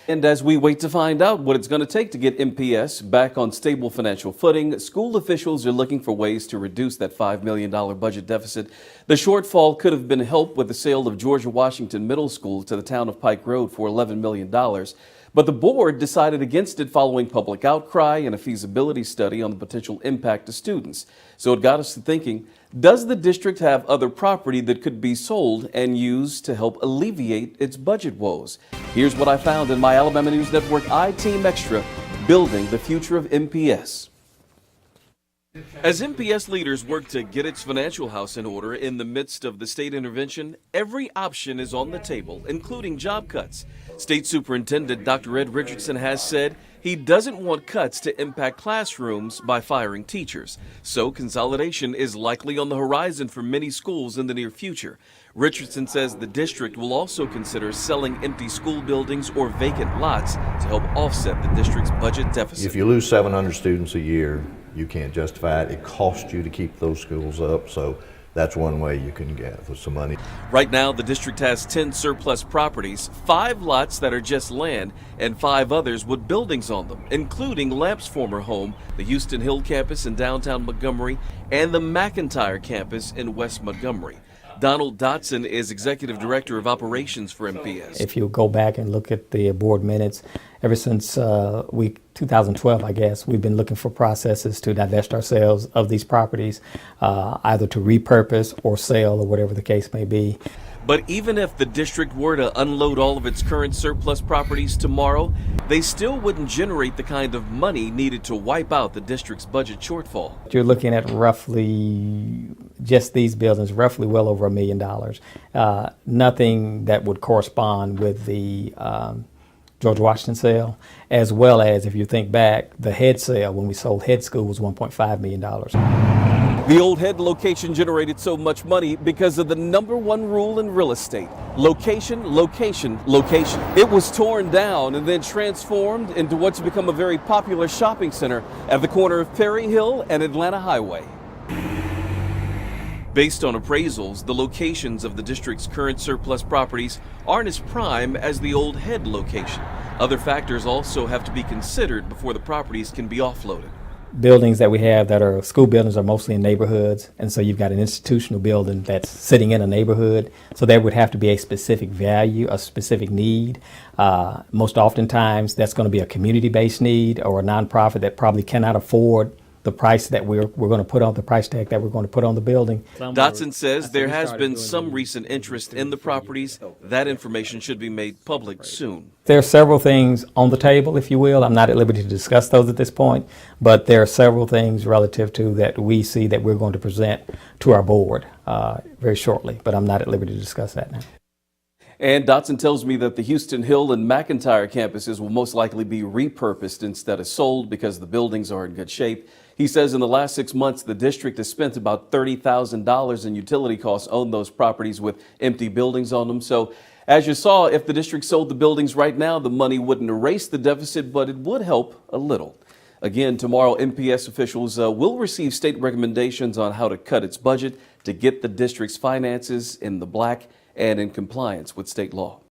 And as we wait to find out what it's going to take to get MPS back on stable financial footing, school officials are looking for ways to reduce that $5 million budget deficit. The shortfall could have been helped with the sale of Georgia Washington Middle School to the town of Pike Road for $11 million. But the board decided against it following public outcry and a feasibility study on the potential impact to students. So it got us to thinking, does the district have other property that could be sold and used to help alleviate its budget woes? Here's what I found in my Alabama News Network I-Team Extra, Building the Future of MPS. As MPS leaders work to get its financial house in order in the midst of the state intervention, every option is on the table, including job cuts. State Superintendent Dr. Ed Richardson has said he doesn't want cuts to impact classrooms by firing teachers. So consolidation is likely on the horizon for many schools in the near future. Richardson says the district will also consider selling empty school buildings or vacant lots to help offset the district's budget deficit. If you lose 700 students a year, you can't justify it. It costs you to keep those schools up, so that's one way you can get some money. Right now, the district has 10 surplus properties, 5 lots that are just land, and 5 others with buildings on them, including Lamp's former home, the Houston Hill campus in downtown Montgomery, and the McIntyre campus in West Montgomery. Donald Dotson is Executive Director of Operations for MPS. If you go back and look at the board minutes, ever since 2012, I guess, we've been looking for processes to divest ourselves of these properties, either to repurpose or sell or whatever the case may be. But even if the district were to unload all of its current surplus properties tomorrow, they still wouldn't generate the kind of money needed to wipe out the district's budget shortfall. You're looking at roughly, just these buildings, roughly well over $1 million. Nothing that would correspond with the George Washington sale, as well as, if you think back, the head sale when we sold head school was $1.5 million. The old head location generated so much money because of the #1 rule in real estate: location, location, location. It was torn down and then transformed into what's become a very popular shopping center at the corner of Perry Hill and Atlanta Highway. Based on appraisals, the locations of the district's current surplus properties aren't as prime as the old head location. Other factors also have to be considered before the properties can be offloaded. Buildings that we have that are school buildings are mostly in neighborhoods, and so you've got an institutional building that's sitting in a neighborhood, so there would have to be a specific value, a specific need. Most oftentimes that's going to be a community-based need or a nonprofit that probably cannot afford the price that we're going to put on the price tag that we're going to put on the building. Dotson says there has been some recent interest in the properties. That information should be made public soon. There are several things on the table, if you will. I'm not at liberty to discuss those at this point, but there are several things relative to that we see that we're going to present to our board very shortly, but I'm not at liberty to discuss that now. And Dotson tells me that the Houston Hill and McIntyre campuses will most likely be repurposed instead of sold because the buildings are in good shape. He says in the last 6 months, the district has spent about $30,000 in utility costs on those properties with empty buildings on them. So as you saw, if the district sold the buildings right now, the money wouldn't erase the deficit, but it would help a little. Again, tomorrow, MPS officials will receive state recommendations on how to cut its budget to get the district's finances in the black and in compliance with state law.